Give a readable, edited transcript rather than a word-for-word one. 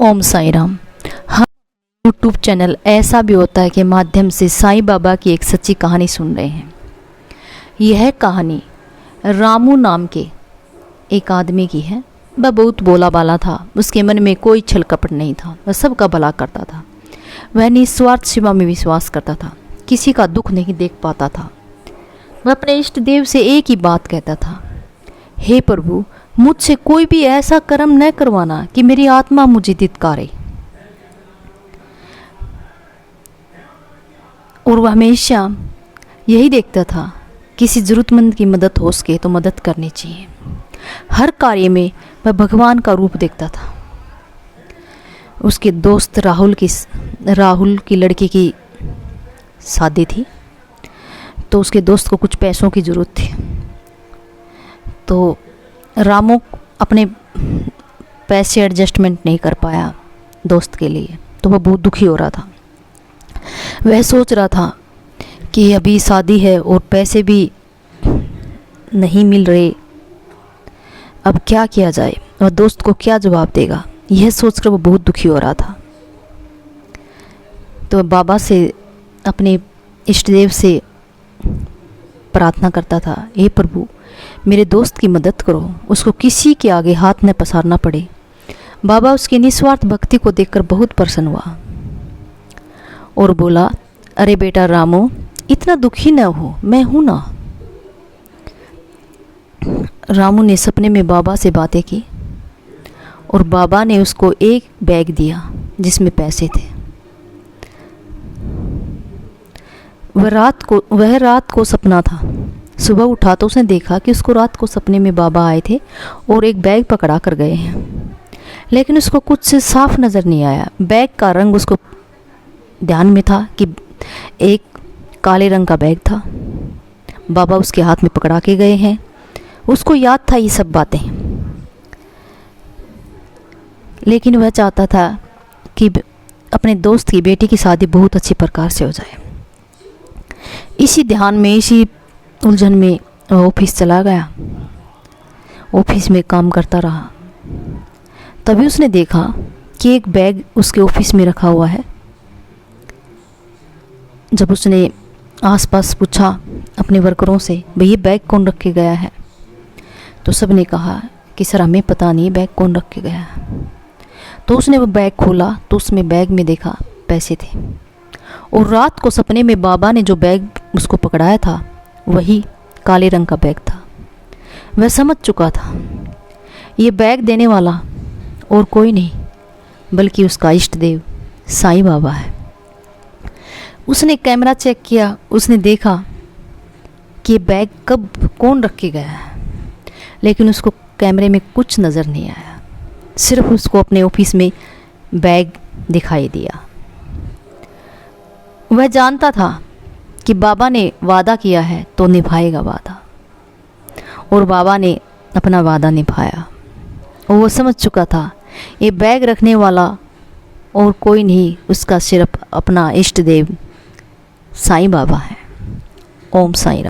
ओम साई राम। हम YouTube channel ऐसा भी होता है के माध्यम से साईं बाबा की एक सच्ची कहानी सुन रहे हैं। यह कहानी रामू नाम के एक आदमी की है। वह बहुत भोला बाला था। उसके मन में कोई छल कपट नहीं था। वह सबका भला करता था। वह निस्वार्थ सेवा में विश्वास करता था। किसी का दुख नहीं देख पाता था। वह अपने इष्ट देव से एक ही बात कहता था, हे प्रभु, मुझसे कोई भी ऐसा कर्म न करवाना कि मेरी आत्मा मुझे धिक्कारे। और वह हमेशा यही देखता था, किसी ज़रूरतमंद की मदद हो सके तो मदद करनी चाहिए। हर कार्य में वह भगवान का रूप देखता था। उसके दोस्त राहुल की लड़की की शादी थी, तो उसके दोस्त को कुछ पैसों की ज़रूरत थी। तो रामू अपने पैसे एडजस्टमेंट नहीं कर पाया दोस्त के लिए, तो वह बहुत दुखी हो रहा था। वह सोच रहा था कि अभी शादी है और पैसे भी नहीं मिल रहे, अब क्या किया जाए, वह दोस्त को क्या जवाब देगा, यह सोचकर वो बहुत दुखी हो रहा था। तो बाबा से, अपने इष्टदेव से प्रार्थना करता था, हे प्रभु, मेरे दोस्त की मदद करो, उसको किसी के आगे हाथ न पसारना पड़े। बाबा उसकी निस्वार्थ भक्ति को देखकर बहुत प्रसन्न हुआ और बोला, अरे बेटा रामू, इतना दुखी न हो, मैं हूं ना। रामू ने सपने में बाबा से बातें की और बाबा ने उसको एक बैग दिया जिसमें पैसे थे। वह रात को सपना था। सुबह उठा तो उसने देखा कि उसको रात को सपने में बाबा आए थे और एक बैग पकड़ा कर गए हैं, लेकिन उसको कुछ साफ नज़र नहीं आया। बैग का रंग उसको ध्यान में था कि एक काले रंग का बैग था। बाबा उसके हाथ में पकड़ा के गए हैं। उसको याद था ये सब बातें, लेकिन वह चाहता था कि अपने दोस्त की बेटी की शादी बहुत अच्छी प्रकार से हो जाए। इसी ध्यान में, इसी उलझन में वह ऑफिस चला गया। ऑफिस में काम करता रहा। तभी उसने देखा कि एक बैग उसके ऑफिस में रखा हुआ है। जब उसने आसपास पूछा अपने वर्करों से, भाई ये बैग कौन रख के गया है, तो सब ने कहा कि सर हमें पता नहीं बैग कौन रख के गया है। तो उसने वो बैग खोला तो उसमें बैग में देखा पैसे थे, और रात को सपने में बाबा ने जो बैग उसको पकड़ाया था वही काले रंग का बैग था। वह समझ चुका था ये बैग देने वाला और कोई नहीं बल्कि उसका इष्ट देव साईं बाबा है। उसने कैमरा चेक किया। उसने देखा कि ये बैग कब कौन रख के गया है, लेकिन उसको कैमरे में कुछ नज़र नहीं आया। सिर्फ उसको अपने ऑफिस में बैग दिखाई दिया। वह जानता था कि बाबा ने वादा किया है तो निभाएगा वादा, और बाबा ने अपना वादा निभाया। और वो समझ चुका था ये बैग रखने वाला और कोई नहीं, उसका सिर्फ अपना इष्ट देव साईं बाबा है। ओम साई राम।